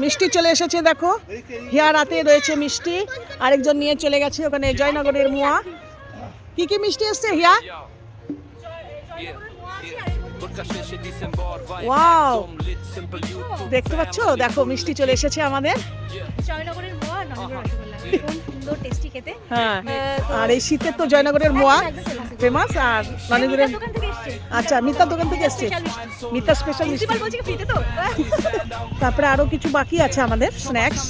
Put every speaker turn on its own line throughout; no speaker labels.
মিষ্টি চলে এসেছে দেখো, হিয়া রাতে রয়েছে মিষ্টি, আরেকজন নিয়ে চলে গেছে ওখানে জয়নগরের মোয়া। কি কি মিষ্টি এসছে হিয়া? ওয়াও, দেখতে পাচ্ছ, দেখো মিষ্টি চলে এসেছে আমাদের।
জয়নগরের মোয়া, নলেনের রসগোল্লা খুব সুন্দর টেস্টি খেতে।
হ্যাঁ, আর এই শীতের তো জয়নগরের মোয়া ফেমাস, আর নলেনের
দোকান থেকে এসেছে।
আচ্ছা, মিতার দোকান থেকে এসছে, মিতার স্পেশাল মিষ্টি।
প্রিন্সিপাল বলছে কি ফ্রিতে তো।
তারপরে আরো কিছু বাকি আছে আমাদের স্ন্যাক্স,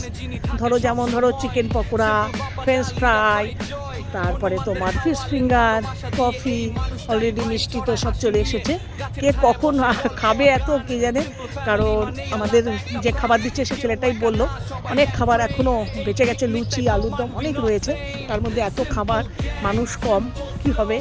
ধরো যেমন ধরো চিকেন পকোড়া, ফ্রেঞ্চ ফ্রাই, তারপরে তোমার ফিশ ফিঙ্গার, কফি, অলরেডি মিষ্টি তো সব চলে এসেছে। কে কখন খাবে এত কে জানে, কারণ আমাদের যে খাবার দিচ্ছে সে ছেলেটাই বললো অনেক খাবার এখনও বেঁচে গেছে, লুচি আলুর দম অনেক রয়েছে, তার মধ্যে এত খাবার, মানুষ কম, কি হবে।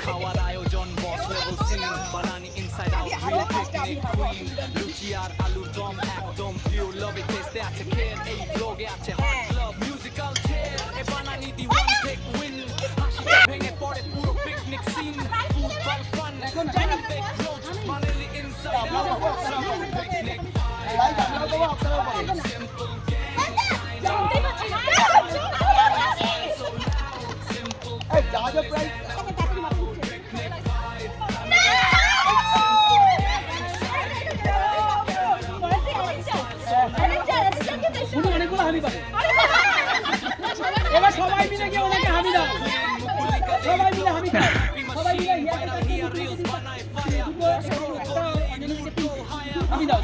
খাওয়ার আয়োজন বস লেভেল সিন বানানি inside out real picnic queen লুচি আর আলুর দম একদম পিওর লভে টেস্টে আছে খের এই ব্লগে আছে হট ক্লাব মিউজিক্যাল চেয়ার এ বানানি দি ওয়ান টেক উইন হাসি ভেঙে পড়ে পুরো পিকনিক সিন ফুটবল ফান এখন জানি বেক রোজ বানালি ইনসাইড আউট পিকনিক সিম্পল
জানতে পারছি না।
এই যা যা প্রাইস এবার সবাই মিলে গিয়ে ওনাকে হামি দাও, সবাই মিলে হামি দাও, সবাই মিলে হামি দাও।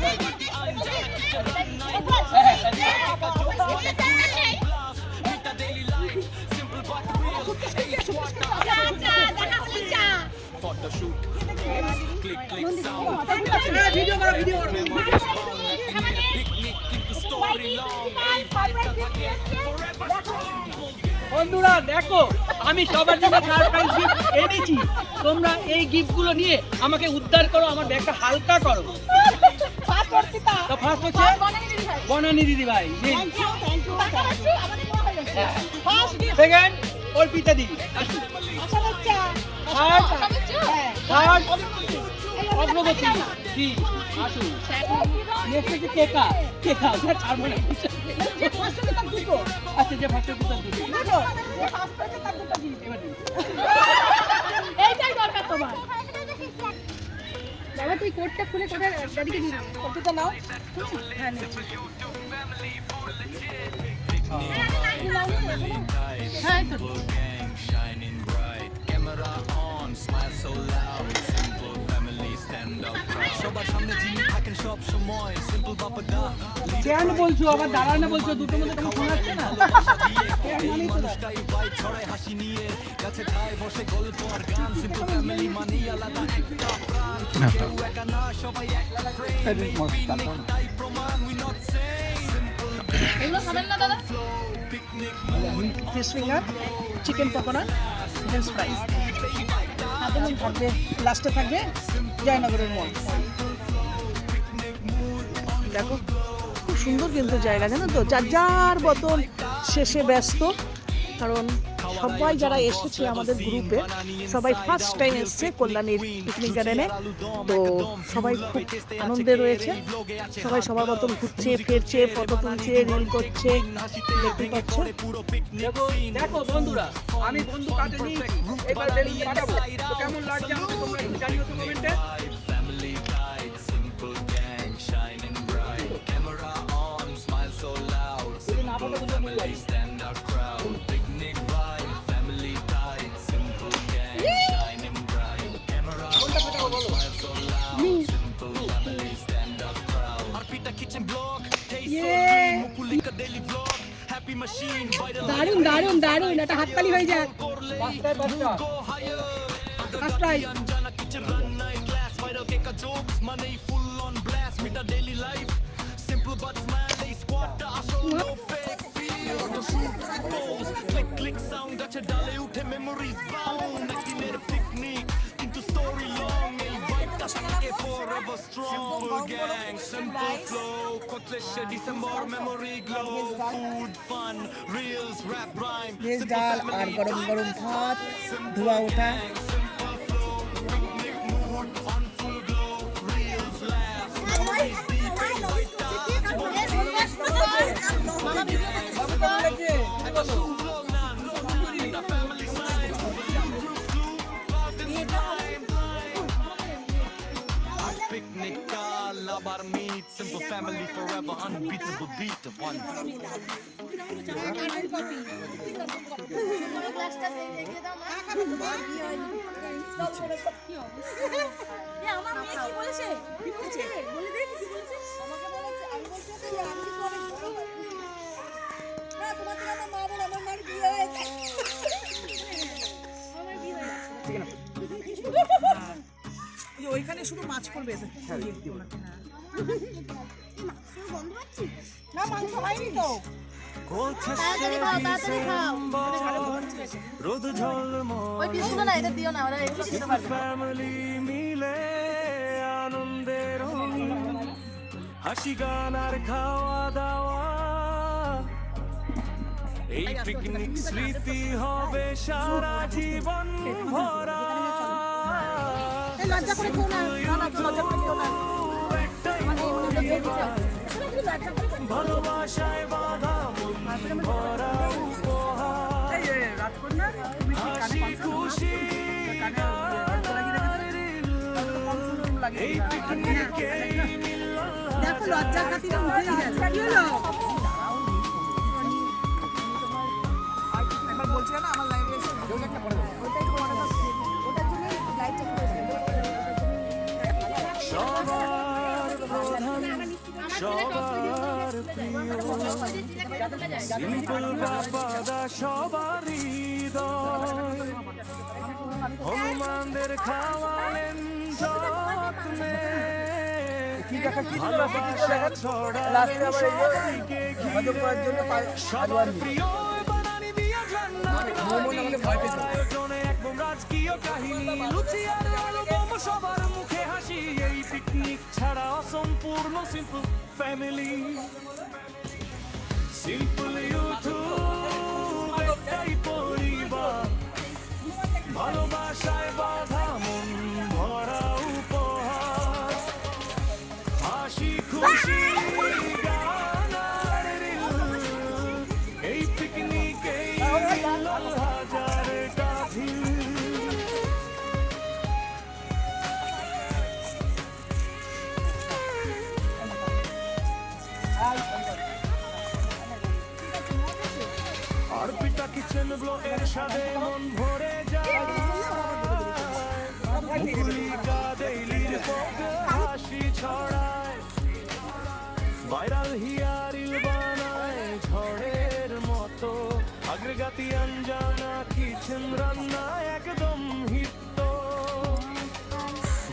Photoshoot click click sound
video করো, ভিডিও করো।
পিকনিক কিন্তু স্টোরি লং
বন্ধুরা দেখো, আমি সবার জন্য সারপ্রাইজ গিফট এনেছি, তোমরা এই গিফটগুলো নিয়ে আমাকে উদ্ধার করো, আমার ব্যাগটা হালকা করো। তো ফার্স্ট হচ্ছে বনানী দিদি ভাই, সেকেন্ড অর্পিতা দিদি, থার্ড অগ্রগতি কি আসুন, নেক্সট হচ্ছে কেকা, কেকা ওটা ছাড়বো না। আচ্ছা, যে ফার্স্ট হচ্ছে তার দুটো, এবার দিন।
এইটাই দরকার তোমার। বাবা তুই কোটটা খুলে কোটটা দাদিকে দিয়ে দাও।
কতটা নাও? হ্যাঁ, নিচ্ছি।
হ্যাঁ তো
কেন বলছো আবার দাঁড়ানো বলছো, দুটোর মধ্যে তুমি শোনাচ্ছে না।
এগুলো খাবেন না দাদা?
Fish finger, chicken pakora, French fry, এবং থাকবে লাস্টে থাকবে জয়নগরের মোয়া। দেখো খুব সুন্দর কিন্তু জায়গা, জানো তো, যার যার মতন শেষে ব্যস্ত, কারণ সবাই যারা এসেছে আমাদের গ্রুপে সবাই ফার্স্ট টাইম এসছে কল্যাণীর পিকনিক গার্ডেনে, তো সবাই খুব আনন্দে রয়েছে, সবাই সবার মতন ঘুরছে ফিরছে, ফটো তুলছে, রিল করছে, দেখতে পাচ্ছ।
দেখো বন্ধুরা, আমি বন্ধু কাছে নিয়েছি, এবার বেলুন পাঠাবো, তো কেমন লাগছে আমাকে তোমরা একটু জানিও তো কমেন্টে।
দারুন দারুন দারুন, একটা হাততালি হয়ে যাক।
First prize
forever strong gang, simple flow, Kotlische December memory glow, food, fun, reels, rap, rhyme,
veg ডাল আর গরম গরম ভাত, ধোয়া ওঠা।
picnic, love our meat, simple family forever, unbeatable beat the one.
আমার মেয়ে কি বলেছে? কি বলেছে? বলে দে কি বলেছে? আমাকে বলেছে আমি বলছি যে আমি কি করে না তোমার তো মা বলে আমার মার বিয়ে হয়েছে। আমার বিয়ে হয়েছে।
ওইখানে শুধু মাছ করবে না মাংস হয়নি তো
তাড়াতাড়ি খাও তাড়াতাড়ি খাও
রোদ ঝলমল
ওই পিসগুলো না এটা দিও না ওরা একটু দিতে পারবে
ফ্যামিলি মিলে আনন্দের হাসি গান আর খাওয়া দাওয়া এই পিকনিক স্মৃতি হবে সারা জীবন ভরা
লজ্জা করে কেউ না লজ্জা করে কেউ না
ভালোবাসায় বাঁধা মন ভরা উপহার হাসি খুশি এই পিকনিকে
দেখো লজ্জা খাতিরে উঠে গেছে কি হলো একবার বলছিলাম না আমার লাইভে এসে ওটা করে দাও ওটাই তো মনে হচ্ছে ওটার জন্য লাইভটা করেছে
সবার প্রধান সবার প্রিয় সিম্পল বাবাদা সবার হৃদয় হনুমানদের খাওয়ালেন যত্নে ভালোবাসা ছড়ালেন সবাইকে ঘিরে সবার প্রিয় বানানি দিয়া আয়োজনে একদম রাজকীয় কাহিনী লুচি আর আলু বোম সবার মুখে হাসি এই পিকনিক ছাড়া অসম্পূর্ণ সিম্পল ফ্যামিলি সিম্পল ইউটিউব একটাই পরিবার ভালোবাসায় বাঁধা মন ভরা উপহার হাসি খুশি গান আর রিল এই পিকনিকেই হাজারটা ভিড় আর পিটা কিচেন ব্লো এর সাথে মন ভরে যায় মুকুলিকা দেইলির পথে হাসি ছড়ায় ভাইরাল হিয়ারিল বানায় ঝড়ের মতো আগ্রগাতি অঞ্জানা কিচেন রান্না একদম হিট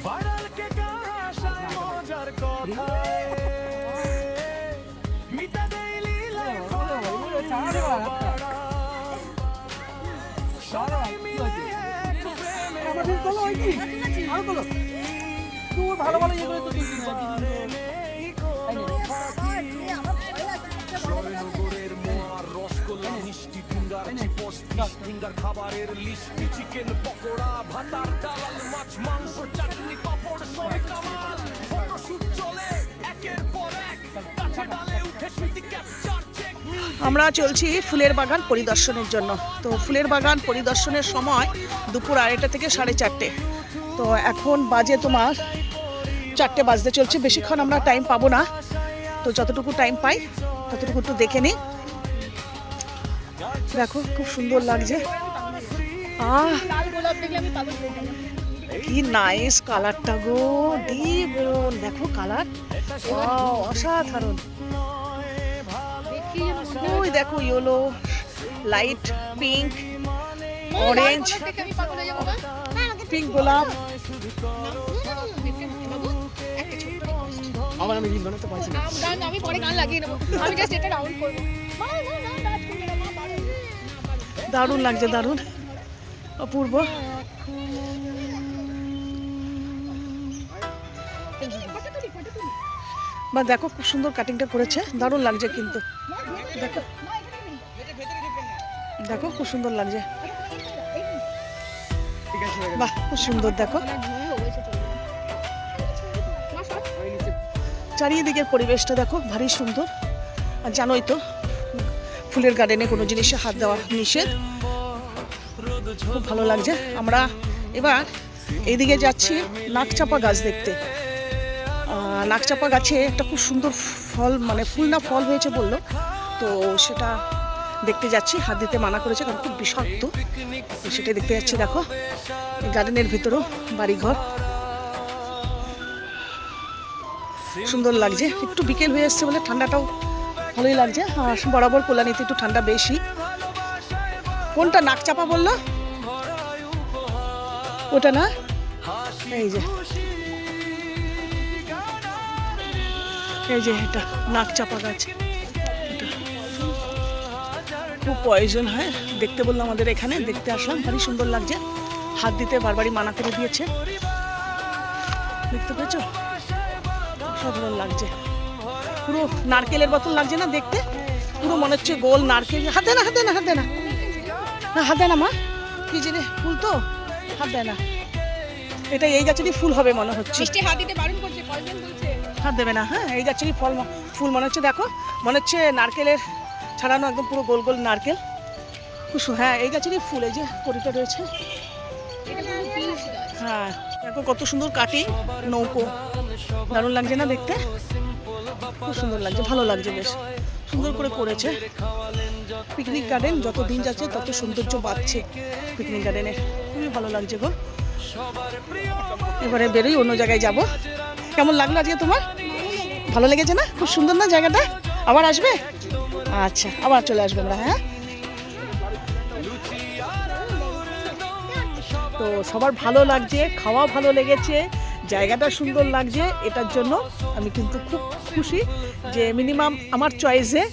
ভাইরাল কে হাসায় মজার কথায় মিতা দেইলি লাইফ সবাই মিলে এক প্রেমে
ভালো ভালো ইয়ে করে তো দিচ্ছি না
জয়নগরের মোয়ার রসগোল্লা মিষ্টি ফিঙ্গার চিপস ফিঙ্গার খাবারের লিস্টি চিকেন পকোড়া ভাতার ডাল মাছ মাংস চাটনি পাপড় সবে কামাল ফটোশুট চলে একের পর এক কাছে ডালে উঠে স্মৃতি ক্যাপচার চেক
আমরা চলছি ফুলের বাগান পরিদর্শনের জন্য তো ফুলের বাগান পরিদর্শনের সময় দুপুর 2:30 থেকে 4:30 তো এখন বাজে তোমার 4টে বাজতে চলছে বেশিক্ষণ আমরা টাইম পাবো না তো যতটুকু টাইম পাই ততটুকু একটু দেখে নিই দেখো খুব সুন্দর লাগছে
লাল গোলাপ দেখলে আমি পাগল হয়ে যাব
কি নাইস কালারটা গো ডিপ দেখো কালার অসাধারণ ওই দেখো ইয়েলো লাইট পিঙ্ক অরেঞ্জ
দেখে আমি পাগল হয়ে যাব না
পিঙ্ক গোলাপ
আমার আমি রিল বানাতে পারছি না
গান আমি পরে গান লাগিয়ে নেব আমি জাস্ট এটা রাউন্ড করব মা না না ডান্স করবে না মা পারে
দারুণ লাগছে দারুণ অপূর্ব বা দেখো খুব সুন্দর কাটিংটা করেছে, দারুণ লাগছে কিন্তু। দেখো দেখো খুব সুন্দর লাগছে, বাহ খুব সুন্দর। দেখো চারিদিকের পরিবেশটা দেখো ভারী সুন্দর। আর জানোই তো ফুলের গার্ডেনে কোনো জিনিসে হাত দেওয়া নিষেধ। খুব ভালো লাগছে। আমরা এবার এইদিকে যাচ্ছি নাকচাপা গাছ দেখতে। নাকচাপা গাছে একটা খুব সুন্দর ফল, মানে ফুল না ফল হয়েছে বললো, তো সেটা দেখতে যাচ্ছি। হাত দিতে মানা করেছে কারণ খুব বিষাক্ত, তো সেটাই দেখতে যাচ্ছি। দেখো গার্ডেনের ভিতরেও বাড়িঘর, সুন্দর লাগছে। একটু বিকেল হয়ে এসছে বলে ঠান্ডাটাও ভালোই লাগছে। আর বরাবর কল্যাণীতে একটু ঠান্ডা বেশি। কোনটা নাকচাপা বললো? ওটা না, এই যে এই যে এটা নাকচাপা গাছ। এটা খুব পয়জন হয়, দেখতে বললো আমাদের এখানে, দেখতে আসলাম। ভারী সুন্দর লাগছে। হাত দিতে বারবারই মানা করে দিয়েছে। দেখতে পেয়েছো, সাধারণ লাগছে। পুরো নারকেলের মতন লাগছে না দেখতে? পুরো মনে হচ্ছে গোল নারকেল। হাতে না হাতে না হাতে না না হাতে না মা, কি জানি ফুল তো, হাত দেয় না। এটা এই গাছেরই ফুল হবে মনে হচ্ছে।
হাত দিতে বারণ করছে, পয়জন বলছে
হাত দেবে না। হ্যাঁ এই গাছেরই ফুল মনে হচ্ছে। দেখো মনে হচ্ছে নারকেলের ছাড়ানো, একদম পুরো গোল গোল নারকেল। হ্যাঁ এই গাছেরই ফুল। এই যে কড়িটা রয়েছে। হ্যাঁ দেখো কত সুন্দর কাটিং, নৌকো, দারুণ লাগছে না দেখতে? খুব সুন্দর লাগছে, ভালো লাগছে, বেশ সুন্দর করে করেছে। পিকনিক গার্ডেন যত দিন যাচ্ছে তত সৌন্দর্য বাড়ছে পিকনিক গার্ডেনের। খুবই ভালো লাগছে গো। এবারে বেরোই, অন্য জায়গায় যাব। কেমন লাগলো আজকে তোমার? ভালো লেগেছে না? খুব সুন্দর না জায়গাটা? আবার আসবে? আচ্ছা আবার চলে আসবে আমরা। হ্যাঁ তো সবার ভালো লাগছে, খাওয়া ভালো লেগেছে, জায়গাটা সুন্দর লাগছে। এটার জন্য আমি কিন্তু খুব খুশি যে মিনিমাম আমার চয়েসে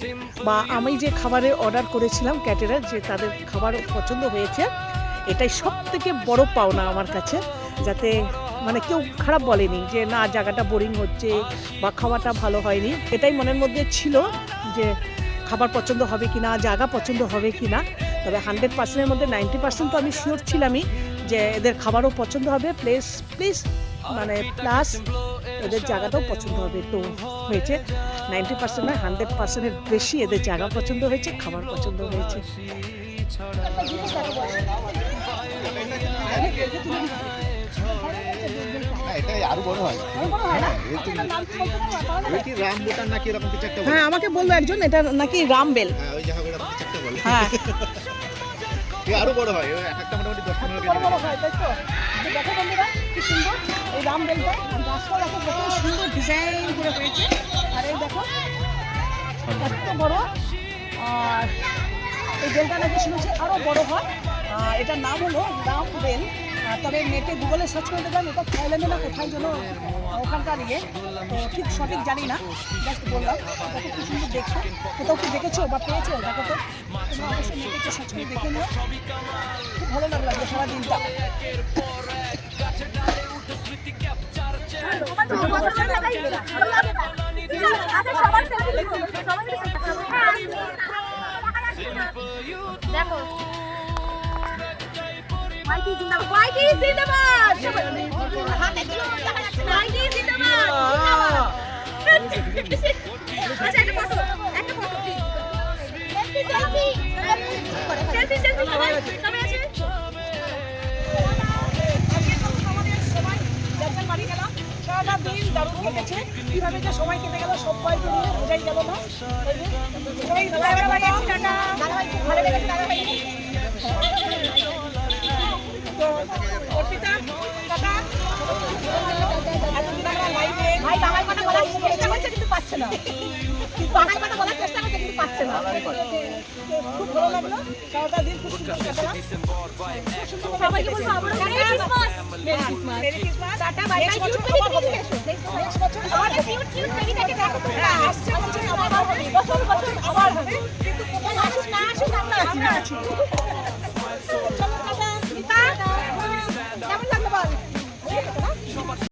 বা আমি যে খাবারের অর্ডার করেছিলাম ক্যাটারার, যে তাদের খাবার পছন্দ হয়েছে। এটাই সব থেকে বড় পাওনা আমার কাছে, যাতে মানে কেউ খারাপ বলেনি যে না জায়গাটা বোরিং হচ্ছে বা খাওয়াটা ভালো হয়নি। এটাই মনের মধ্যে ছিল যে খাবার পছন্দ হবে কি না, জায়গা পছন্দ হবে কি না। তবে 100%-এর মধ্যে 90% তো আমি শিওর ছিলামই যে এদের খাবারও পছন্দ হবে, প্লিজ মানে প্লাস এদের জায়গাটাও পছন্দ হবে। তো হয়েছে 90% না 100%-এর বেশি এদের জায়গা পছন্দ হয়েছে, খাবার পছন্দ হয়েছে। হ্যাঁ আমাকে বললো একজন এটা নাকি রামবেল। হ্যাঁ
আরো বড় হয়, একটা মোটামুটি 10-15
বড় হয়, তাই তো? দেখো বন্ধুরা কি সুন্দর এই রামবেলটা, গাছটা দেখো কত সুন্দর ডিজাইন করে হয়েছে। আর এই দেখো এত বড়। আর এই বেলটা নাকি শুনেছি আরও বড় হয়। এটার নাম হলো রামবেল। তবে নেটে গুগলে সার্চ করে দেখলাম এটা থাইল্যান্ডে না কোথায় যেন ওখানকার ইয়ে, তো ঠিক সঠিক জানি না, জাস্ট বললাম। দেখো কি সুন্দর দেখছো, কোথাও কি দেখেছো বা পেয়েছো? দেখো তো, তোমরা অবশ্যই নেটে সার্চ করে দেখে নিও। খুব ভালো লাগলো আজকে সারাদিনটা।
দেখো হোয়াইট ইজ জিন্দাবাদ, হোয়াইট ইজ জিন্দাবাদ, হাতে দিলো দেখা যাচ্ছে না, হোয়াইট ইজ জিন্দাবাদ। আচ্ছা একটা ফটো প্লিজ, সেলফি সবাই আছে।
আমাদের সবাই যার বাড়ি গেলাম, সারাটা দিন দারুণ কেটেছে। কিভাবে যে সময় কেটে গেল সবাইকে নিয়ে বোঝাই গেল না। সবাই দাদাভাই আছে, টাটা দাদাভাই, খুব ভালো লেগেছে দাদাভাই। তো অর্পিতা টাটা। এতদিন আমরা লাইভে ভাই বাবার কথা বলার চেষ্টা করছে কিন্তু পাচ্ছে না, বাবার কথা বলার চেষ্টা করছে কিন্তু পাচ্ছে না। খুব ভালো লাগলো, সারাটা দিন খুব সুন্দর কাটালাম।
সবাইকে বলবো আবারও merry Christmas,
merry Christmas,
tata bye bye. Cute baby দেখে নিয়ে এসো, নেক্সট বছর আমাদের কিউট বেবি দেখে দেখো তোমরা।
আসছে বছর আবার হবে, বছর আবার হবে, কিন্তু কোথায় আসুক না আসুক আমরা আছি। চলো